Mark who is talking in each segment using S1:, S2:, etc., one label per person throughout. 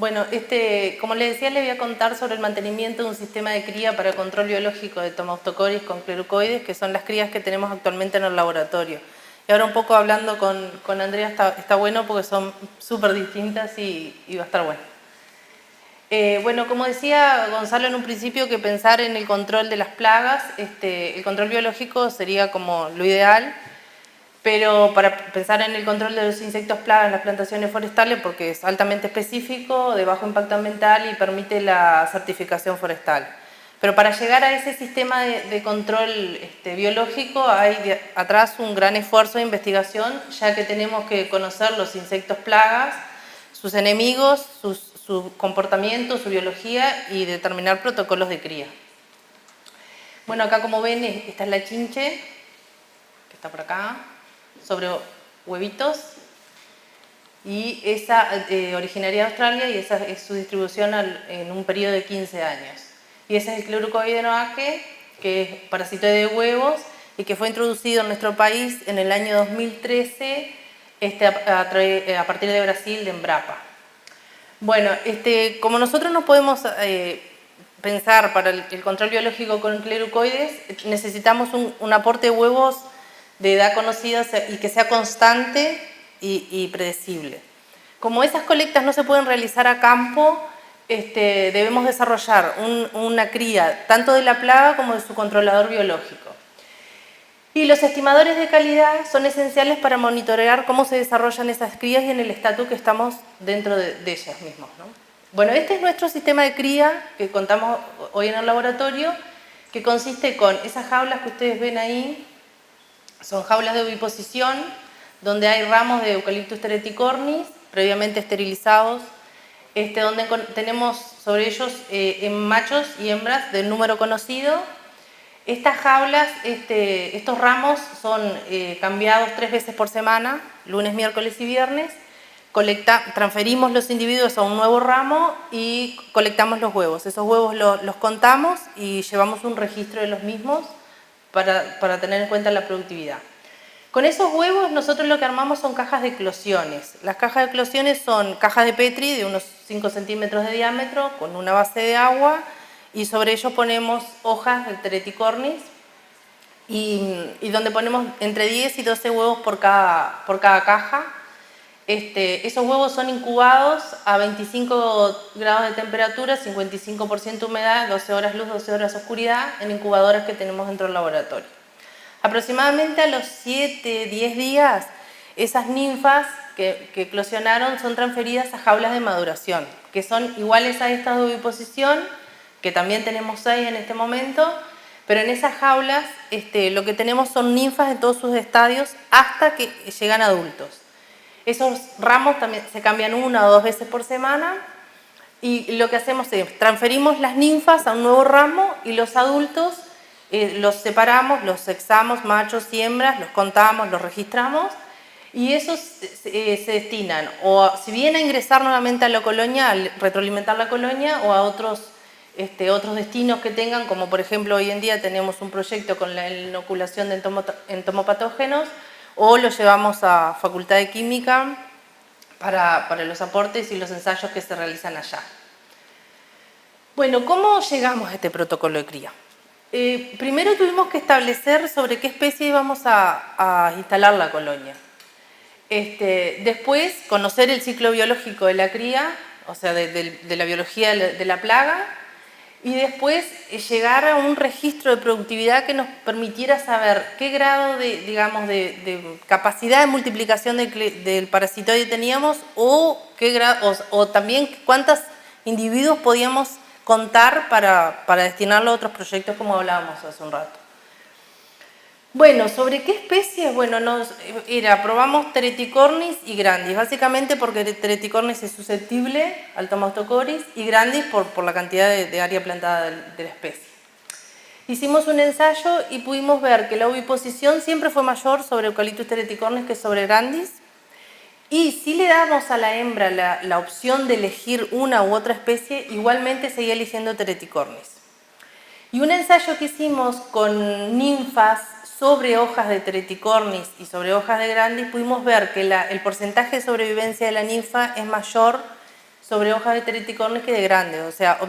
S1: Bueno, como les decía, les voy a contar sobre el mantenimiento de un sistema de cría para control biológico de Tomatocoris con clerucoides, que son las crías que tenemos actualmente en el laboratorio. Y ahora un poco hablando con Andrea está bueno porque son súper distintas y va a estar bueno. Bueno, como decía Gonzalo en un principio, que pensar en el control de las plagas, el control biológico sería como lo ideal, pero para pensar en el control de los insectos plagas en las plantaciones forestales, porque es altamente específico, de bajo impacto ambiental y permite la certificación forestal. Pero para llegar a ese sistema de control biológico hay atrás un gran esfuerzo de investigación, ya que tenemos que conocer los insectos plagas, sus enemigos, su comportamiento, su biología y determinar protocolos de cría. Bueno, acá como ven, esta es la chinche, que está por acá, sobre huevitos, y esa originaria de Australia, y esa es su distribución en un periodo de 15 años. Y ese es el Clerucoide noaque, que es parasitoide de huevos y que fue introducido en nuestro país en el año 2013 a partir de Brasil, de Embrapa. Bueno, como nosotros no podemos pensar para el control biológico con clerucoides, necesitamos un aporte de huevos de edad conocida y que sea constante y predecible. Como esas colectas no se pueden realizar a campo, debemos desarrollar una cría tanto de la plaga como de su controlador biológico. Y los estimadores de calidad son esenciales para monitorear cómo se desarrollan esas crías y en el estatus que estamos dentro de ellas mismos, ¿no? Bueno, este es nuestro sistema de cría que contamos hoy en el laboratorio, que consiste con esas jaulas que ustedes ven ahí. Son jaulas de oviposición, donde hay ramos de Eucalyptus tereticornis, previamente esterilizados, donde tenemos sobre ellos machos y hembras del número conocido. Estas jaulas, estos ramos son cambiados 3 veces por semana, lunes, miércoles y viernes. Transferimos los individuos a un nuevo ramo y colectamos los huevos. Esos huevos los contamos y llevamos un registro de los mismos para tener en cuenta la productividad. Con esos huevos nosotros lo que armamos son cajas de eclosiones. Las cajas de eclosiones son cajas de Petri de unos 5 centímetros de diámetro con una base de agua y sobre ello ponemos hojas de tereticornis y donde ponemos entre 10 y 12 huevos por cada caja. Esos huevos son incubados a 25 grados de temperatura, 55% humedad, 12 horas luz, 12 horas oscuridad, en incubadoras que tenemos dentro del laboratorio. Aproximadamente a los 7-10 días, esas ninfas que eclosionaron son transferidas a jaulas de maduración, que son iguales a estas de oviposición, que también tenemos 6 en este momento, pero en esas jaulas lo que tenemos son ninfas en todos sus estadios hasta que llegan adultos. Esos ramos también se cambian 1 o 2 veces por semana y lo que hacemos es transferimos las ninfas a un nuevo ramo y los adultos los separamos, los sexamos, machos y hembras, los contamos, los registramos y esos se destinan o si bien a ingresar nuevamente a la colonia, a retroalimentar la colonia o a otros destinos que tengan, como por ejemplo hoy en día tenemos un proyecto con la inoculación de entomopatógenos, o lo llevamos a Facultad de Química para los aportes y los ensayos que se realizan allá. Bueno, ¿cómo llegamos a este protocolo de cría? Primero tuvimos que establecer sobre qué especie íbamos a instalar la colonia. Después, conocer el ciclo biológico de la cría, o sea, de la biología de la plaga, y después llegar a un registro de productividad que nos permitiera saber qué grado de capacidad de multiplicación del parasitoide teníamos o también cuántos individuos podíamos contar para destinarlo a otros proyectos como hablábamos hace un rato. Bueno, ¿sobre qué especies? Bueno, probamos Tereticornis y Grandis, básicamente porque Tereticornis es susceptible al Tomatocoris y Grandis por la cantidad de área plantada de la especie. Hicimos un ensayo y pudimos ver que la oviposición siempre fue mayor sobre Eucalyptus tereticornis que sobre Grandis. Y si le damos a la hembra la opción de elegir una u otra especie, igualmente seguía eligiendo Tereticornis. Y un ensayo que hicimos con ninfas sobre hojas de Tereticornis y sobre hojas de Grandis, pudimos ver que el porcentaje de sobrevivencia de la ninfa es mayor sobre hojas de Tereticornis que de grandes, o sea,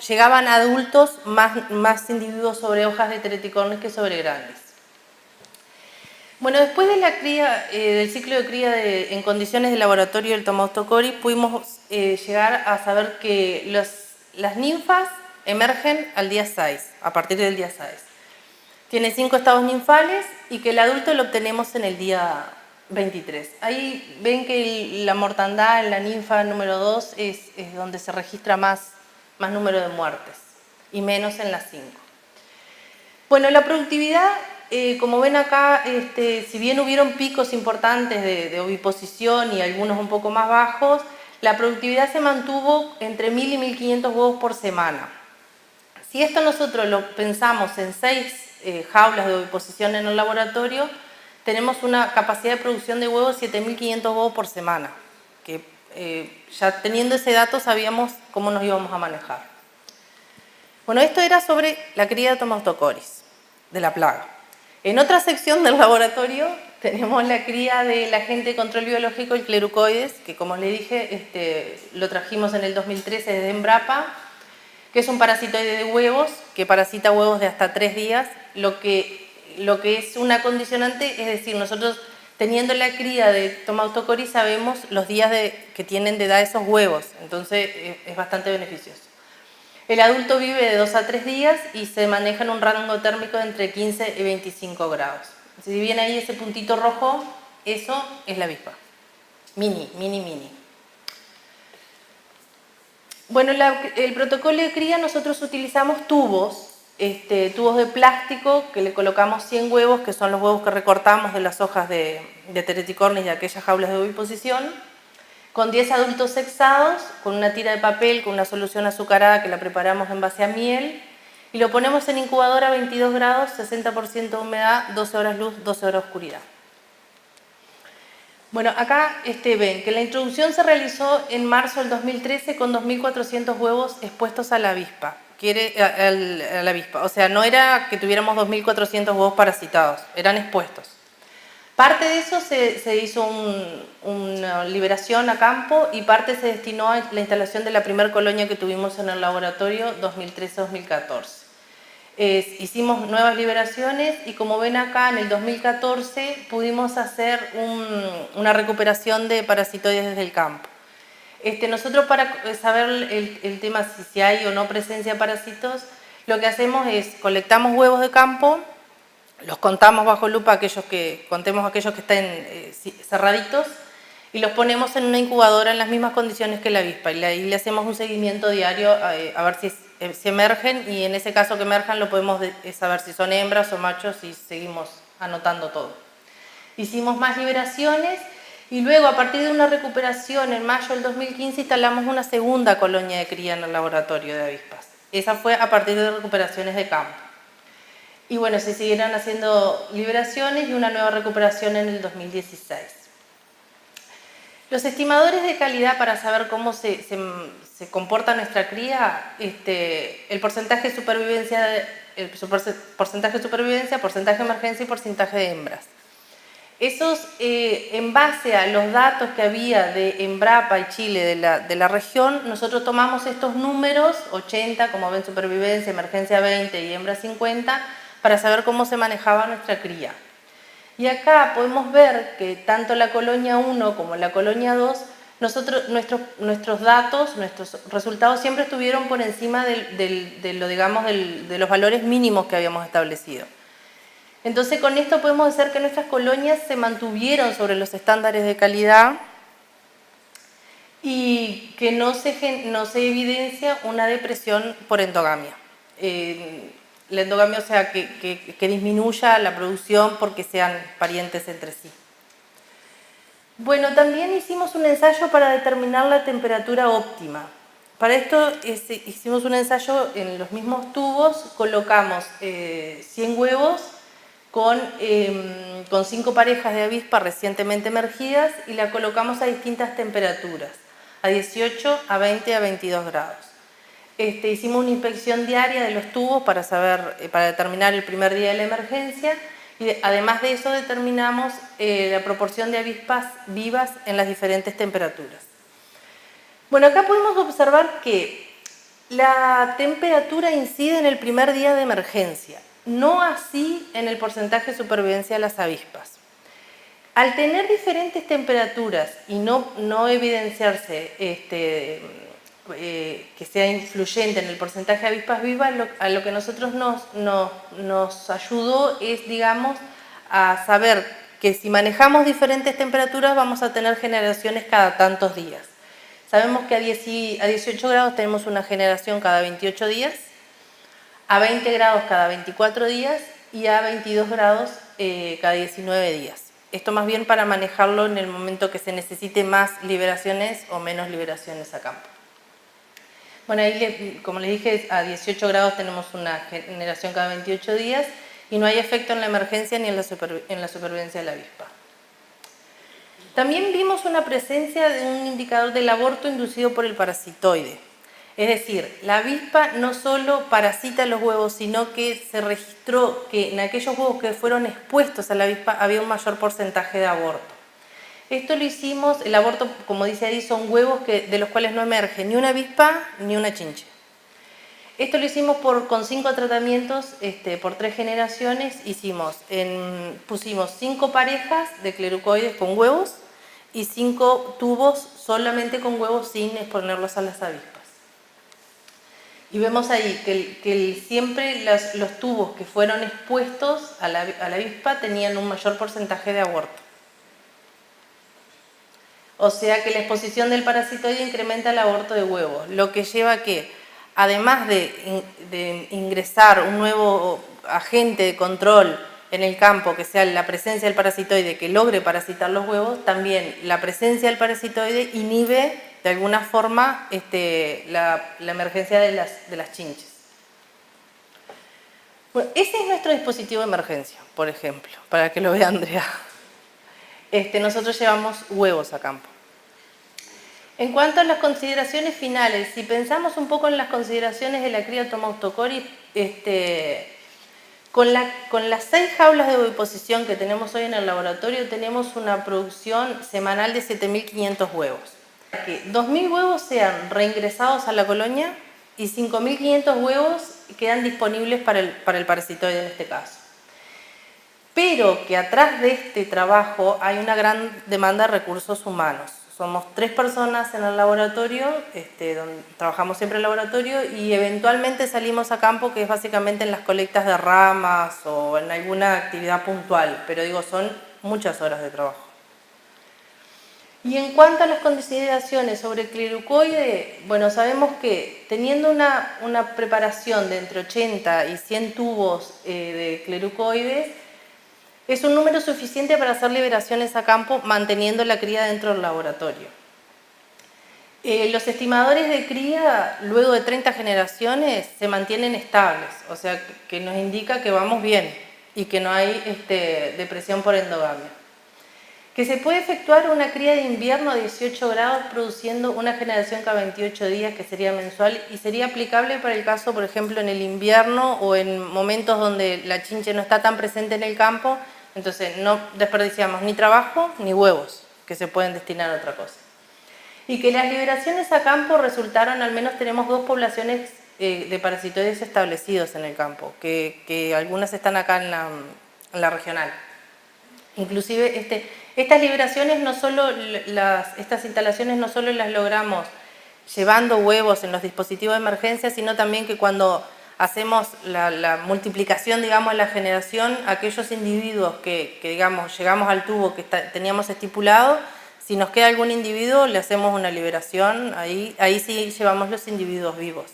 S1: llegaban adultos más individuos sobre hojas de Tereticornis que sobre grandes. Bueno, después de la cría, del ciclo de cría en condiciones de laboratorio del Tomaustocoris, pudimos llegar a saber que las ninfas emergen al día 6, a partir del día 6. Tiene 5 estados ninfales y que el adulto lo obtenemos en el día 23. Ahí ven que la mortandad en la ninfa número 2 es donde se registra más número de muertes y menos en las 5. Bueno, la productividad, como ven acá, si bien hubieron picos importantes de oviposición y algunos un poco más bajos, la productividad se mantuvo entre 1000 y 1500 huevos por semana. Si esto nosotros lo pensamos en 6 jaulas de oviposición en el laboratorio, tenemos una capacidad de producción de huevos 7500 huevos por semana, que ya teniendo ese dato sabíamos cómo nos íbamos a manejar. Bueno, esto era sobre la cría de Tomaustocoris, de la plaga. En otra sección del laboratorio tenemos la cría del agente de control biológico, el Clerucoides, que como les dije, lo trajimos en el 2013 desde Embrapa, que es un parasitoide de huevos, que parasita huevos de hasta 3 días, lo que es una condicionante, es decir, nosotros teniendo la cría de Tomaustocoris sabemos los días que tienen de edad esos huevos, entonces es bastante beneficioso. El adulto vive de 2 a 3 días y se maneja en un rango térmico de entre 15 y 25 grados. Si bien ahí ese puntito rojo, eso es la avispa. Mini. Bueno, el protocolo de cría nosotros utilizamos tubos de plástico que le colocamos 100 huevos, que son los huevos que recortamos de las hojas de Tereticornis de aquellas jaulas de oviposición, con 10 adultos sexados, con una tira de papel, con una solución azucarada que la preparamos en base a miel, y lo ponemos en incubadora a 22 grados, 60% de humedad, 12 horas luz, 12 horas oscuridad. Bueno, acá ven que la introducción se realizó en marzo del 2013 con 2.400 huevos expuestos a la avispa. A la avispa. O sea, no era que tuviéramos 2.400 huevos parasitados, eran expuestos. Parte de eso se hizo una liberación a campo y parte se destinó a la instalación de la primera colonia que tuvimos en el laboratorio 2013-2014. Hicimos nuevas liberaciones y como ven acá en el 2014 pudimos hacer una recuperación de parasitoides desde el campo. Nosotros para saber el tema si hay o no presencia de parásitos, lo que hacemos es colectamos huevos de campo, los contamos bajo lupa, contemos aquellos que estén cerraditos y los ponemos en una incubadora en las mismas condiciones que la avispa y le hacemos un seguimiento diario a ver si emergen y en ese caso que emerjan lo podemos saber si son hembras o machos y seguimos anotando todo. Hicimos más liberaciones y luego a partir de una recuperación en mayo del 2015 instalamos una segunda colonia de cría en el laboratorio de avispas. Esa fue a partir de recuperaciones de campo. Y bueno, se siguieron haciendo liberaciones y una nueva recuperación en el 2016. Los estimadores de calidad para saber cómo se comporta nuestra cría, el porcentaje de supervivencia, porcentaje de emergencia y porcentaje de hembras. Esos, en base a los datos que había de Embrapa y Chile de la región, nosotros tomamos estos números, 80, como ven, supervivencia, emergencia 20 y hembra 50, para saber cómo se manejaba nuestra cría. Y acá podemos ver que tanto la colonia 1 como la colonia 2, nuestros datos, nuestros resultados siempre estuvieron por encima de los valores mínimos que habíamos establecido. Entonces con esto podemos decir que nuestras colonias se mantuvieron sobre los estándares de calidad y que no se evidencia una depresión por endogamia. La endogamia, o sea, que disminuya la producción porque sean parientes entre sí. Bueno, también hicimos un ensayo para determinar la temperatura óptima. Para esto hicimos un ensayo en los mismos tubos, colocamos 100 huevos con 5 parejas de avispas recientemente emergidas y la colocamos a distintas temperaturas, a 18, a 20, a 22 grados. Hicimos una inspección diaria de los tubos para determinar el primer día de la emergencia y además de eso determinamos la proporción de avispas vivas en las diferentes temperaturas. Bueno, acá podemos observar que la temperatura incide en el primer día de emergencia, no así en el porcentaje de supervivencia de las avispas. Al tener diferentes temperaturas y no evidenciarse que sea influyente en el porcentaje de avispas vivas, a lo que nosotros nos ayudó es, digamos, a saber que si manejamos diferentes temperaturas vamos a tener generaciones cada tantos días. Sabemos que a 18 grados tenemos una generación cada 28 días, a 20 grados cada 24 días y a 22 grados cada 19 días. Esto más bien para manejarlo en el momento que se necesite más liberaciones o menos liberaciones a campo. Bueno, ahí, como les dije, a 18 grados tenemos una generación cada 28 días y no hay efecto en la emergencia ni en la supervivencia de la avispa. También vimos una presencia de un indicador del aborto inducido por el parasitoide. Es decir, la avispa no solo parasita los huevos, sino que se registró que en aquellos huevos que fueron expuestos a la avispa había un mayor porcentaje de aborto. Esto lo hicimos, el aborto, como dice ahí, son huevos de los cuales no emerge ni una avispa ni una chinche. Esto lo hicimos con 5 tratamientos, por 3 generaciones. Pusimos 5 parejas de clerucoides con huevos y 5 tubos solamente con huevos sin exponerlos a las avispas. Y vemos ahí que siempre los tubos que fueron expuestos a la avispa tenían un mayor porcentaje de aborto. O sea que la exposición del parasitoide incrementa el aborto de huevos, lo que lleva a que, además de ingresar un nuevo agente de control en el campo, que sea la presencia del parasitoide que logre parasitar los huevos, también la presencia del parasitoide inhibe de alguna forma la emergencia de las chinches. Bueno, ese es nuestro dispositivo de emergencia, por ejemplo, para que lo vea Andrea. Nosotros llevamos huevos a campo. En cuanto a las consideraciones finales, si pensamos un poco en las consideraciones de la cría Tomaustocoris, con las 6 jaulas de oviposición que tenemos hoy en el laboratorio, tenemos una producción semanal de 7.500 huevos. Que 2.000 huevos sean reingresados a la colonia y 5.500 huevos quedan disponibles para el parasitoide en este caso. Pero que atrás de este trabajo hay una gran demanda de recursos humanos. Somos 3 personas en el laboratorio, donde trabajamos siempre en el laboratorio, y eventualmente salimos a campo, que es básicamente en las colectas de ramas o en alguna actividad puntual, pero digo, son muchas horas de trabajo. Y en cuanto a las consideraciones sobre el clerucoide, bueno, sabemos que teniendo una preparación de entre 80 y 100 tubos de clerucoides, es un número suficiente para hacer liberaciones a campo manteniendo la cría dentro del laboratorio. Los estimadores de cría luego de 30 generaciones se mantienen estables, o sea que nos indica que vamos bien y que no hay depresión por endogamia. Que se puede efectuar una cría de invierno a 18 grados produciendo una generación cada 28 días, que sería mensual, y sería aplicable para el caso, por ejemplo, en el invierno o en momentos donde la chinche no está tan presente en el campo. Entonces no desperdiciamos ni trabajo ni huevos que se pueden destinar a otra cosa. Y que las liberaciones a campo resultaron, al menos tenemos 2 poblaciones de parasitoides establecidos en el campo, que algunas están acá en la regional. Inclusive estas liberaciones estas instalaciones no solo las logramos llevando huevos en los dispositivos de emergencia, sino también que cuando hacemos la multiplicación, digamos, de la generación, aquellos individuos que digamos, llegamos al tubo que teníamos estipulado, si nos queda algún individuo, le hacemos una liberación, ahí sí llevamos los individuos vivos.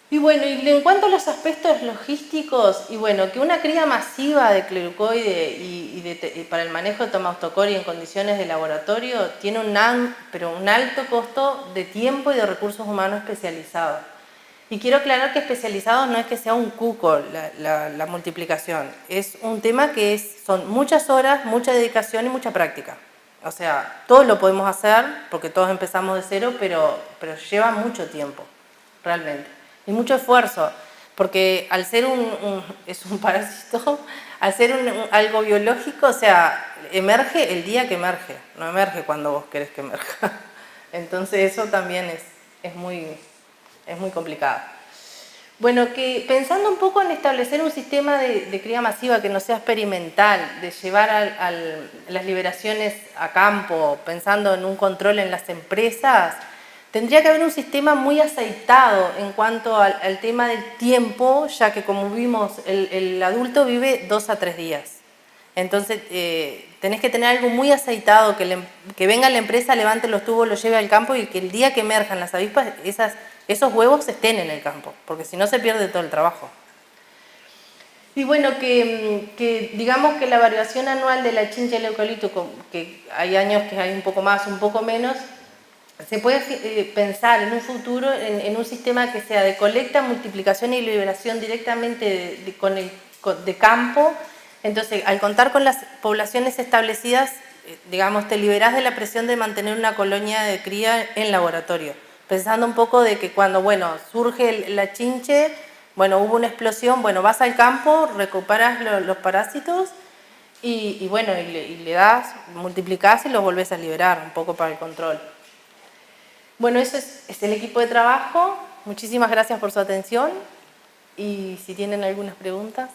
S1: Y bueno, y en cuanto a los aspectos logísticos, y bueno, que una cría masiva de clerucoide y para el manejo de Tomaustocoris en condiciones de laboratorio tiene un alto costo de tiempo y de recursos humanos especializados. Y quiero aclarar que especializados no es que sea un cuco la multiplicación, es un tema que son muchas horas, mucha dedicación y mucha práctica. O sea, todos lo podemos hacer porque todos empezamos de cero, pero lleva mucho tiempo, realmente. Y mucho esfuerzo, porque al ser es un parásito, al ser algo biológico, o sea, emerge el día que emerge, no emerge cuando vos querés que emerja. Entonces eso también es muy complicado. Bueno, que pensando un poco en establecer un sistema de cría masiva que no sea experimental, de llevar las liberaciones a campo, pensando en un control en las empresas, tendría que haber un sistema muy aceitado en cuanto al tema del tiempo, ya que como vimos, el adulto vive 2 a 3 días. Entonces, tenés que tener algo muy aceitado, que venga la empresa, levante los tubos, los lleve al campo y que el día que emerjan las avispas, esos huevos estén en el campo, porque si no se pierde todo el trabajo. Y bueno, que digamos que la variación anual de la chincha y el eucalipto, que hay años que hay un poco más, un poco menos, se puede pensar en un futuro en un sistema que sea de colecta, multiplicación y liberación directamente de campo. Entonces, al contar con las poblaciones establecidas, digamos, te liberás de la presión de mantener una colonia de cría en laboratorio. Pensando un poco de que cuando, bueno, surge la chinche, bueno, hubo una explosión, bueno, vas al campo, recuperas los parásitos y bueno, y le das, multiplicás y los volvés a liberar un poco para el control. Bueno, eso es el equipo de trabajo. Muchísimas gracias por su atención y si tienen algunas preguntas.